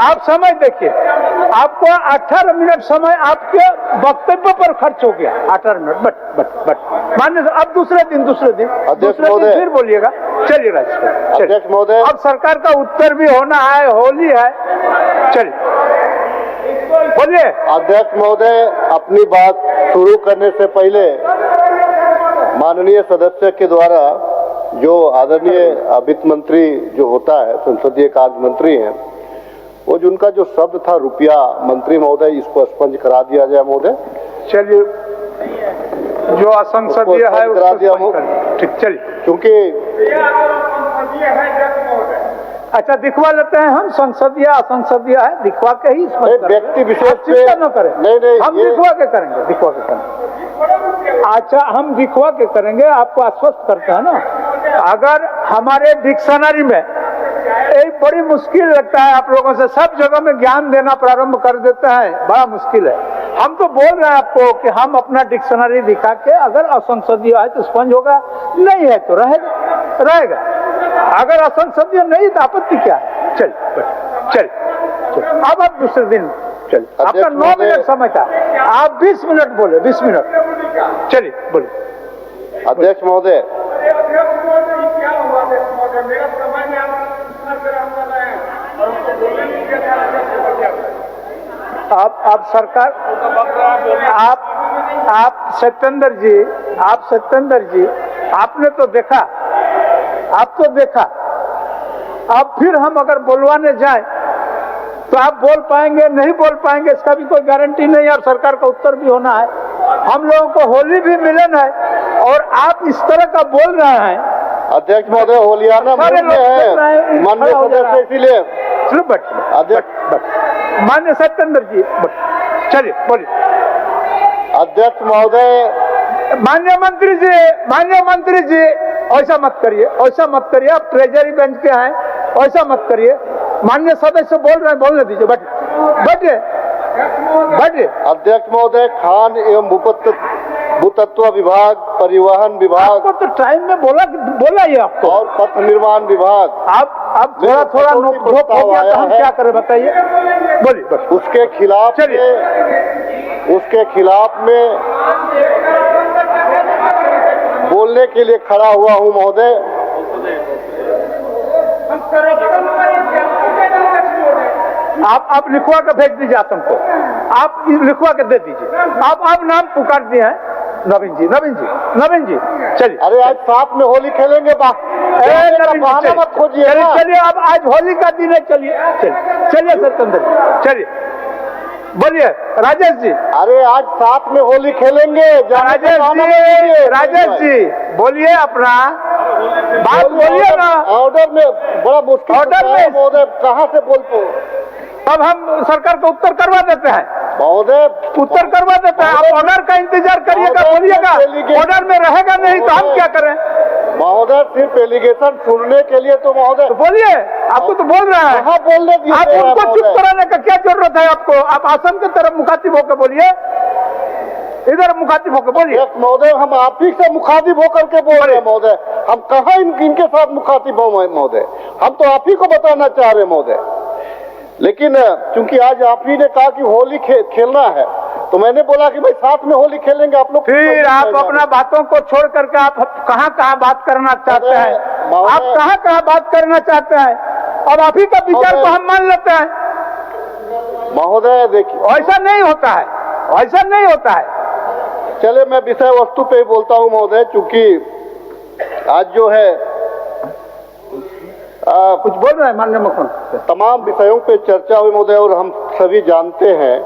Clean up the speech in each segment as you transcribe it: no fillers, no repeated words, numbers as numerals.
आप समय देखिए, आपको 18 मिनट समय आपके वक्तव्य पर खर्च हो गया। 18 मिनट बट मान्य। अब दूसरे दिन फिर बोलिएगा। चलिए अध्यक्ष महोदय, अब सरकार का उत्तर भी होना है, होली है। चलिए बोलिए। अध्यक्ष महोदय, अपनी बात शुरू करने से पहले माननीय सदस्य के द्वारा जो आदरणीय वित्त मंत्री जो होता है, संसदीय कार्य मंत्री हैं, वो जिनका जो शब्द था रुपया, मंत्री महोदय इसको स्पष्ट करा दिया जाए महोदय। चलिए, जो असंसदीय है करा दिया ठीक। चलिए, क्योंकि अच्छा दिखवा लेते हैं हम, संसदीय असंसदीय है, दिखवा के ही व्यक्ति विशेष चिंता न करें। नहीं, हम दिखवा के करेंगे। अच्छा, हम दिखवा के करेंगे, आपको आश्वस्त करते हैं ना। अगर हमारे डिक्शनरी में एक बड़ी मुश्किल लगता है आप लोगों से, सब जगह में ज्ञान देना प्रारंभ कर देते हैं, बड़ा मुश्किल है। हम तो बोल रहे हैं आपको कि हम अपना डिक्शनरी दिखा के, अगर असंसदीय है तो स्पंज होगा, नहीं है तो रहेगा। अगर असंसदीय नहीं तो आपत्ति क्या है? चल अब आप दूसरे दिन चल। आपका 9 मिनट समय था, आप 20 मिनट बोले, 20 मिनट। चलिए बोलिए। अध्यक्ष महोदय, आप सरकार, आप सत्येंद्र जी, आपने तो देखा, आप तो देखा। अब फिर हम अगर बोलवाने जाए तो आप बोल पाएंगे नहीं बोल पाएंगे, इसका भी कोई गारंटी नहीं। और सरकार का उत्तर भी होना है, हम लोगों को होली भी मिलन है, और आप इस तरह का बोल रहे हैं। अध्यक्ष महोदय, होलियाना है माननीय सदस्य, इसीलिए मान्य सत्येंद्र जी। चलिए बोलिए। अध्यक्ष महोदय, मान्य मंत्री जी ऐसा मत करिए, आप ट्रेजरी बेंच पे हैं, ऐसा मत करिए। मान्य सदस्य बोल रहे हैं, बोलने दीजिए। बैठिए। अध्यक्ष महोदय, खान एवं भूतत्व विभाग, परिवहन विभाग, आपको तो टाइम में बोला ही आपको, और पथ निर्माण विभाग। आप थोड़ा नोक हो गया तो हम क्या करें बताइए? बोलिए। उसके खिलाफ में बोलने के लिए खड़ा हुआ हूं महोदय। आप लिखवा के भेज दीजिए आसम को, आप लिखवा के दे दीजिए। आप नाम पुकार दिए हैं नवीन जी। चलिए, अरे आज साथ में होली खेलेंगे, बहाना मत खोजिए। चलिए, अब आज होली का दिन है। चलिए सत्येंद्र, चलिए बोलिए। राजेश जी, अरे आज साथ में होली खेलेंगे। राजेश जी बोलिए, अपना बात बोलिए ना। ऑर्डर में बड़ा मुश्किल, ऑर्डर में महोदय कहाँ से बोलते? अब हम सरकार को उत्तर करवा देते हैं महोदय, आप ऑर्डर का इंतजार करिएगा, बोलिएगा। ऑर्डर में रहेगा नहीं तो हम क्या करें महोदय? सिर्फ एलिगेशन सुनने के लिए तो महोदय बोलिए। आपको तो बोल रहा है, हाँ बोलने दीजिए। आप उनको चुप कराने का क्या जरूरत है आपको? आप आसन की तरफ मुखातिब होकर बोलिए, इधर मुखातिब होकर बोलिए। महोदय, हम आप ही से मुखातिब होकर के बोल रहे हैं महोदय। हम कहाँ इनके साथ मुखातिब हो महोदय? हम तो आप ही को बताना चाह रहे हैं महोदय। लेकिन क्योंकि आज आप ही ने कहा कि होली खेलना है, तो मैंने बोला कि भाई साथ में होली खेलेंगे आप लोग। फिर आप अपना बातों को छोड़ करके आप कहाँ बात करना चाहते हैं? आप कहाँ बात करना चाहते हैं? और आप ही का विचार को हम मान लेते हैं महोदय। देखिए, ऐसा नहीं होता है। चले, मैं विषय वस्तु पे ही बोलता हूँ महोदय। चूंकि आज जो है कुछ बोल रहे हैं माननीय मुख्यमंत्री, तमाम विषयों पे चर्चा हुई महोदय, और हम सभी जानते हैं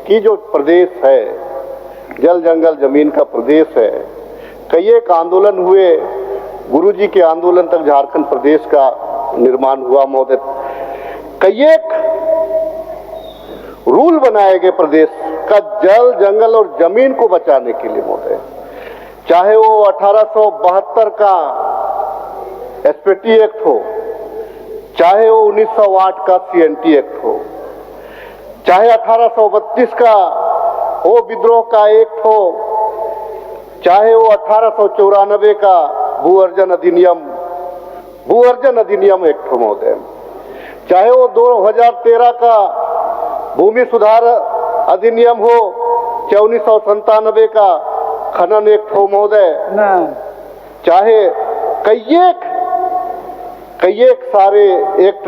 कि जो प्रदेश है जल जंगल जमीन का प्रदेश है। कई एक आंदोलन हुए, गुरुजी के आंदोलन तक झारखंड प्रदेश का निर्माण हुआ महोदय। कई एक रूल बनाए गए प्रदेश का जल जंगल और जमीन को बचाने के लिए महोदय। चाहे वो 1872 का एसपीटी एक्ट हो, चाहे वो 1908 का सीएनटी एक्ट हो, चाहे 1832 का हो विद्रोह का एक्ट हो, चाहे वो 1894 का भू अर्जन अधिनियम एक्ट हो महोदय। चाहे वो 2013 का भूमि सुधार अधिनियम हो, चाहे 1997 का खनन एक्ट हो महोदय, चाहे कई एक सारे एक्ट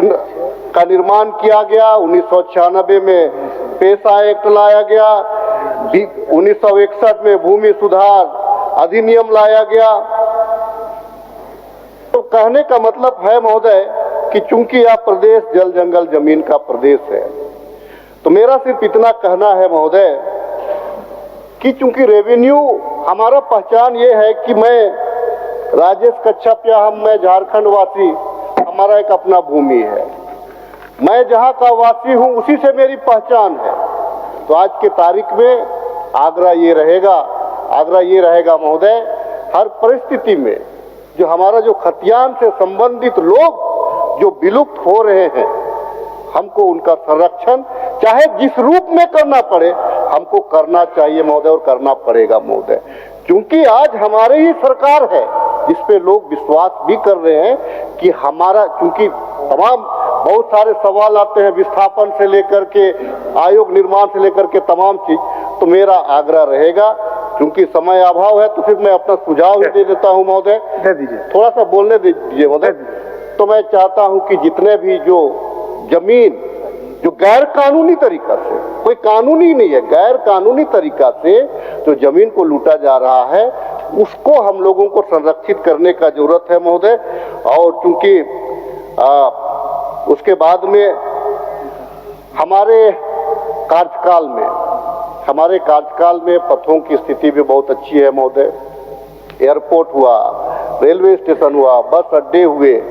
का निर्माण किया गया। 1996 में पेशा एक्ट लाया गया, 1961 में भूमि सुधार अधिनियम लाया गया। तो कहने का मतलब है महोदय कि चूंकि यह प्रदेश जल जंगल जमीन का प्रदेश है, तो मेरा सिर्फ इतना कहना है महोदय कि चूंकि रेवेन्यू हमारा पहचान ये है कि मैं राजेश कच्छप या मैं झारखंड वासी, हमारा एक अपना भूमि है, मैं जहां का वासी हूं उसी से मेरी पहचान है। तो आज के तारीख में आग्रह ये रहेगा महोदय, हर परिस्थिति में जो हमारा जो खतियान से संबंधित लोग जो विलुप्त हो रहे हैं, हमको उनका संरक्षण चाहे जिस रूप में करना पड़े हमको करना चाहिए महोदय, और करना पड़ेगा महोदय। क्योंकि आज हमारे ही सरकार है जिस पे लोग विश्वास भी कर रहे हैं कि हमारा, क्योंकि तमाम बहुत सारे सवाल आते हैं विस्थापन से लेकर के आयोग निर्माण से लेकर के तमाम चीज। तो मेरा आग्रह रहेगा, क्योंकि समय अभाव है तो फिर मैं अपना सुझाव ही दे देता हूं महोदय, दे दीजिए, थोड़ा सा बोलने दीजिए महोदय। तो मैं चाहता हूं कि जितने भी जो जमीन जो गैर कानूनी तरीका से, कोई कानूनी नहीं है, गैर कानूनी तरीका से जो जमीन को लूटा जा रहा है उसको हम लोगों को संरक्षित करने का जरूरत है महोदय। और चूंकि उसके बाद में हमारे कार्यकाल में पथों की स्थिति भी बहुत अच्छी है महोदय। एयरपोर्ट हुआ, रेलवे स्टेशन हुआ, बस अड्डे हुए,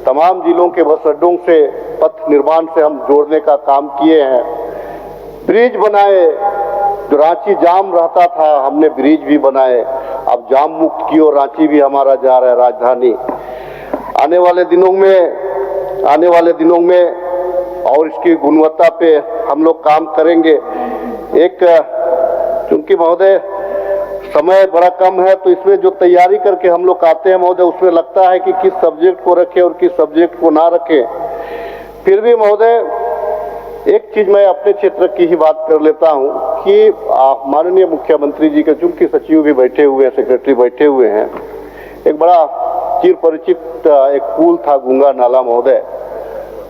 तमाम जिलों के बस अड्डों से पथ निर्माण से हम जोड़ने का काम किए हैं। ब्रिज बनाए, जो रांची जाम रहता था हमने ब्रिज भी बनाए, अब जाम मुक्त की और रांची भी हमारा जा रहा है राजधानी। आने वाले दिनों में और इसकी गुणवत्ता पे हम लोग काम करेंगे। क्योंकि महोदय समय बड़ा कम है तो इसमें जो तैयारी करके हम लोग आते हैं महोदय, उसमें लगता है कि किस सब्जेक्ट को रखें और किस सब्जेक्ट को ना रखें। फिर भी महोदय एक चीज मैं अपने क्षेत्र की ही बात कर लेता हूं कि माननीय मुख्यमंत्री जी के चूंकि सचिव भी बैठे हुए हैं, सेक्रेटरी बैठे हुए हैं, एक बड़ा चिर परिचित एक पुल था गंगा नाला महोदय,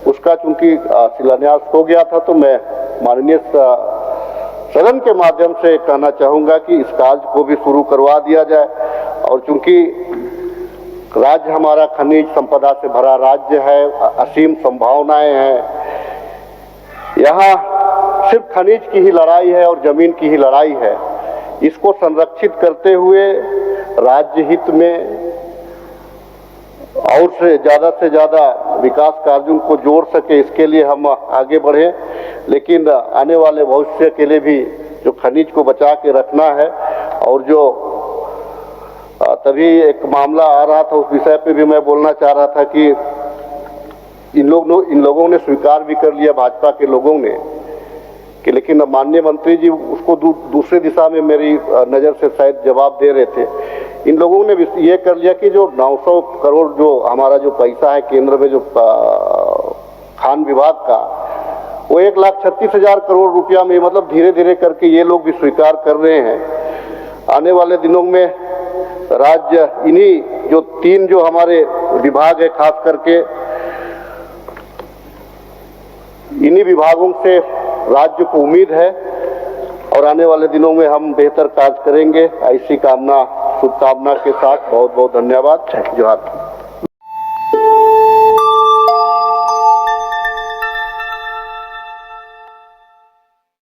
उसका चूंकि शिलान्यास हो गया था, तो मैं माननीय सदन के माध्यम से कहना चाहूंगा कि इस कार्य को भी शुरू करवा दिया जाए। और चूंकि राज्य हमारा खनिज संपदा से भरा राज्य है, असीम संभावनाएं हैं, यहाँ सिर्फ खनिज की ही लड़ाई है और जमीन की ही लड़ाई है। इसको संरक्षित करते हुए राज्य हित में और से ज्यादा विकास कार्यों को जोड़ सके, इसके लिए हम आगे बढ़े। लेकिन आने वाले भविष्य के लिए भी जो खनिज को बचा के रखना है, और जो तभी एक मामला आ रहा था उस विषय पे भी मैं बोलना चाह रहा था कि इन लोगों ने स्वीकार भी कर लिया, भाजपा के लोगों ने, कि लेकिन माननीय मंत्री जी उसको दूसरे दिशा में मेरी नज़र से शायद जवाब दे रहे थे। इन लोगों ने ये कर लिया कि जो 900 करोड़ जो हमारा जो पैसा है केंद्र में जो खान विभाग का, वो 1,36,000 करोड़ रुपया में, मतलब धीरे धीरे करके ये लोग भी स्वीकार कर रहे हैं। आने वाले दिनों में राज्य इन्हीं जो 3 जो हमारे विभाग है, खास करके इन्हीं विभागों से राज्य को उम्मीद है और आने वाले दिनों में हम बेहतर कार्य करेंगे। ऐसी कामना, शुभकामना के साथ बहुत बहुत धन्यवाद। जोहार।